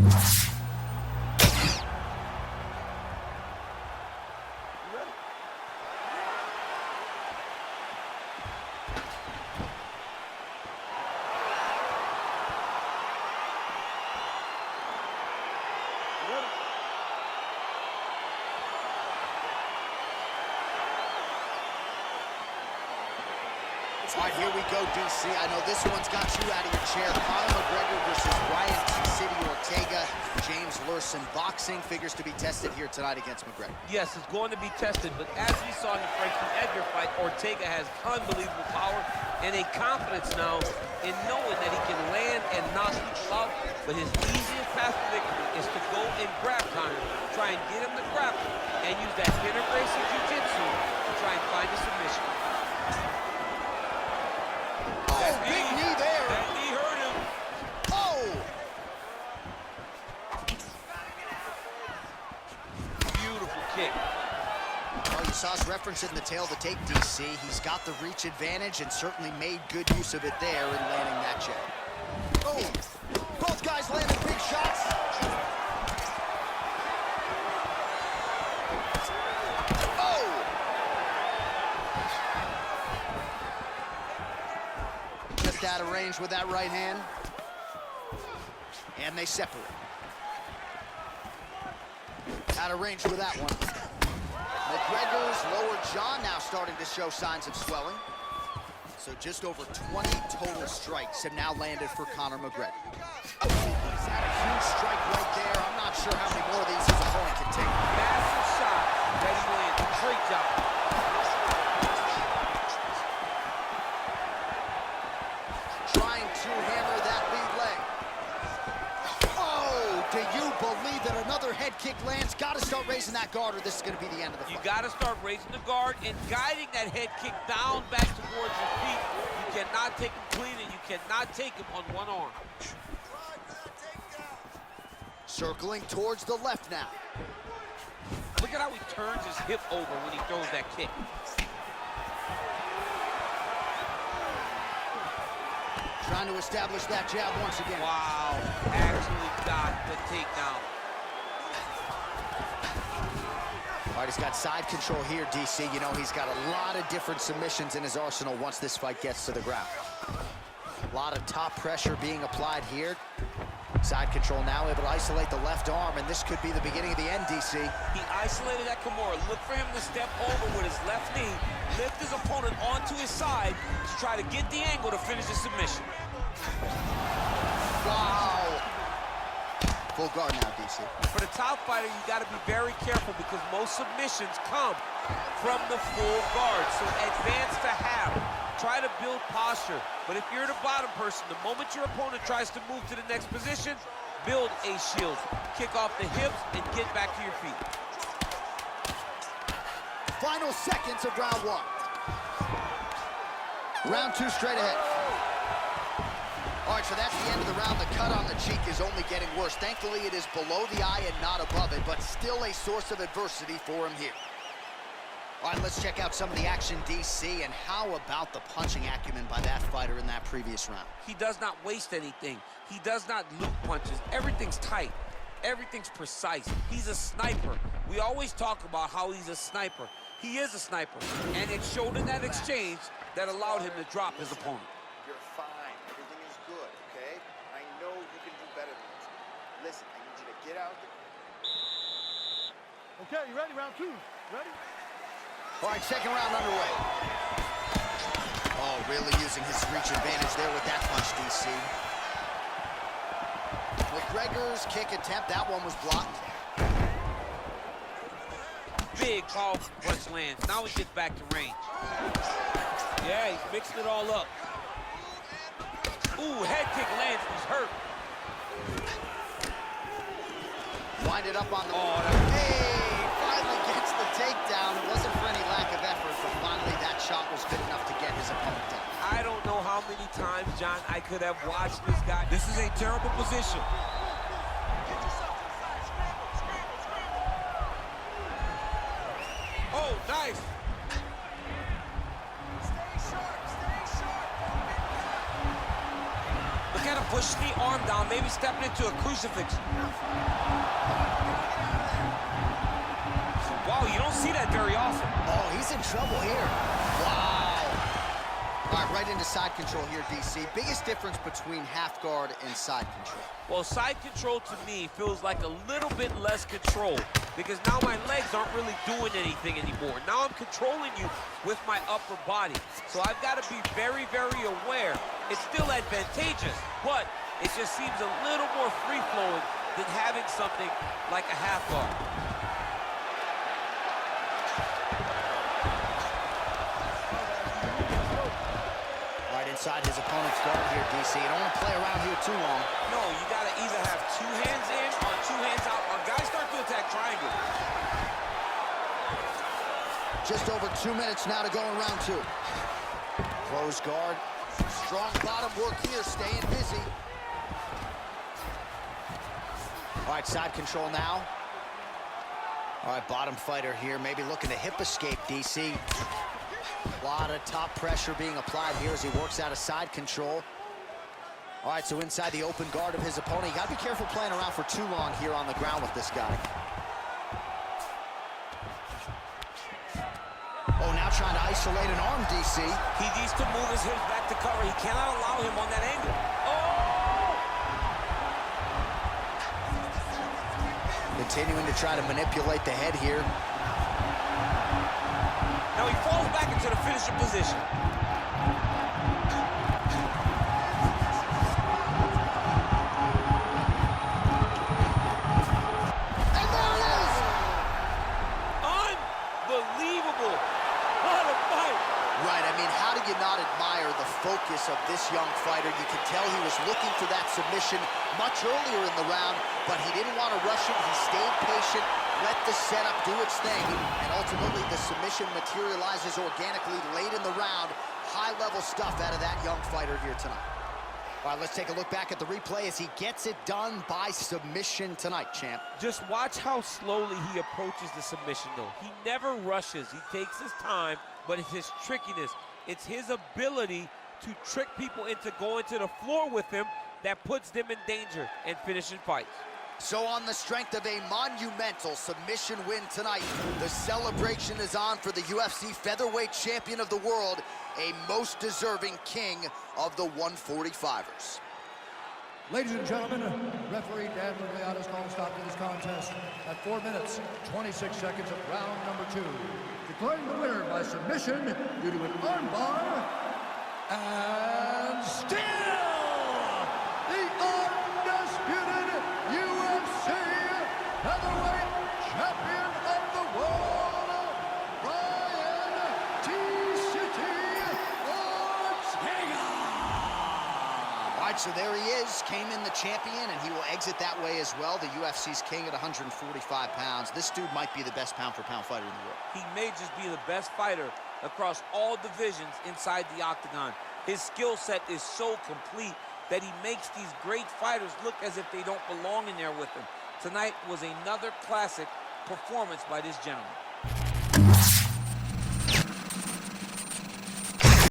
All right, here we go, DC. I know this one's got you out of your chair. Conor McGregor versus Ryan T-City Ortega. James Lurson. Boxing figures to be tested here tonight against McGregor. Yes, it's going to be tested, but as we saw in the Frankie Edgar fight, Ortega has unbelievable power and a confidence now in knowing that he can land and knock people out. But his easiest path to victory is to go and grab Conor, try and get him to grapple, and use that inter-bracing jiu-jitsu to try and find a submission. Big knee there. That knee hurt him. Oh! Beautiful kick. Well, you saw us reference it in the tail of the tape, DC. He's got the reach advantage and certainly made good use of it there in landing that jab. Oh! Both guys landed big shots. Out of range with that right hand. And they separate. Out of range with that one. McGregor's lower jaw now starting to show signs of swelling. So just over 20 total strikes have now landed for Conor McGregor. Oh, he's had a huge strike right there. I'm not sure how many more of these his opponent can take. Massive shot that he landed. Great job. Another head kick lands. Got to start raising that guard or this is going to be the end of the fight. You got to start raising the guard and guiding that head kick down back towards your feet. You cannot take him clean and you cannot take him on one arm. Circling towards the left now. Look at how he turns his hip over when he throws that kick. Trying to establish that jab once again. Wow, actually got the takedown. All right, he's got side control here, DC. You know, he's got a lot of different submissions in his arsenal once this fight gets to the ground. A lot of top pressure being applied here. Side control now, able to isolate the left arm, and this could be the beginning of the end, DC. He isolated that Kimura. Look for him to step over with his left knee, lift his opponent onto his side to try to get the angle to finish the submission. Wow. Full guard now, DC. For the top fighter, you got to be very careful because most submissions come from the full guard. So advance to half. Try to build posture. But if you're the bottom person, the moment your opponent tries to move to the next position, build a shield. Kick off the hips and get back to your feet. Final seconds of round one. Round two straight ahead. All right, so that's the end of the round. The cut on the cheek is only getting worse. Thankfully, it is below the eye and not above it, but still a source of adversity for him here. All right, let's check out some of the action, DC, and how about the punching acumen by that fighter in that previous round? He does not waste anything. He does not loop punches. Everything's tight. Everything's precise. He's a sniper. We always talk about how he's a sniper. He is a sniper, and it showed in that exchange that allowed him to drop his opponent. You're fine. Everything is good, okay? I know you can do better than this. Listen, I need you to get out there. Okay, you ready? Round two. Ready? All right, second round underway. Oh, really using his reach advantage there with that punch, DC. McGregor's kick attempt, that one was blocked. Big, powerful punch lands. Now he gets back to range. Yeah, he's mixing it all up. Ooh, head kick lands, he's hurt. Wind it up on the... Oh, hey, finally gets the takedown. It wasn't for any lack of effort, but finally that shot was good enough to get his opponent down. I don't know how many times, John, I could have watched this guy. This is a terrible position. Oh, nice. Look at him pushing the arm down, maybe stepping into a crucifix. Wow, you don't see that very often. Oh, he's in trouble here. Wow. All right, right into side control here, DC. Biggest difference between half guard and side control? Well, side control to me feels like a little bit less control because now my legs aren't really doing anything anymore. Now I'm controlling you with my upper body. So I've got to be very, very aware. It's still advantageous, but it just seems a little more free-flowing than having something like a half guard. Inside his opponent's guard here, DC. You don't want to play around here too long. No, you got to either have 2 hands in or 2 hands out. Or guys start to attack triangle. Just over 2 minutes now to go in round 2. Close guard. Strong bottom work here, staying busy. All right, side control now. All right, bottom fighter here, maybe looking to hip escape, DC. A lot of top pressure being applied here as he works out of side control. All right, so inside the open guard of his opponent. You got to be careful playing around for too long here on the ground with this guy. Oh, now trying to isolate an arm, DC. He needs to move his hips back to cover. He cannot allow him on that angle. Oh! Continuing to try to manipulate the head here. Now he falls back into the finisher position. And there it is! Unbelievable. What a fight. Right, I mean, how do you not admire the focus of this young fighter? You can tell he was looking for that submission much earlier in the round, but he didn't want to rush it. He stayed patient, let the setup do its thing, and ultimately the submission materializes organically late in the round. High-level stuff out of that young fighter here tonight. All right, let's take a look back at the replay as he gets it done by submission tonight, champ. Just watch how slowly he approaches the submission, though. He never rushes. He takes his time, but it's his trickiness. It's his ability to trick people into going to the floor with him that puts them in danger and finishing fights. So on the strength of a monumental submission win tonight, the celebration is on for the UFC featherweight champion of the world, a most deserving king of the 145ers. Ladies and gentlemen, referee Dan Liliada's called a stop to this contest at 4 minutes, 26 seconds of round number 2. Declaring the winner by submission due to an armbar, and still the undisputed UFC featherweight champion of the world, Brian T-City Ortega. All right, so there he is, came in the champion, and he will exit that way as well. The UFC's king at 145 pounds. This dude might be the best pound-for-pound fighter in the world. He may just be the best fighter across all divisions inside the octagon. His skill set is so complete that he makes these great fighters look as if they don't belong in there with him. Tonight was another classic performance by this gentleman.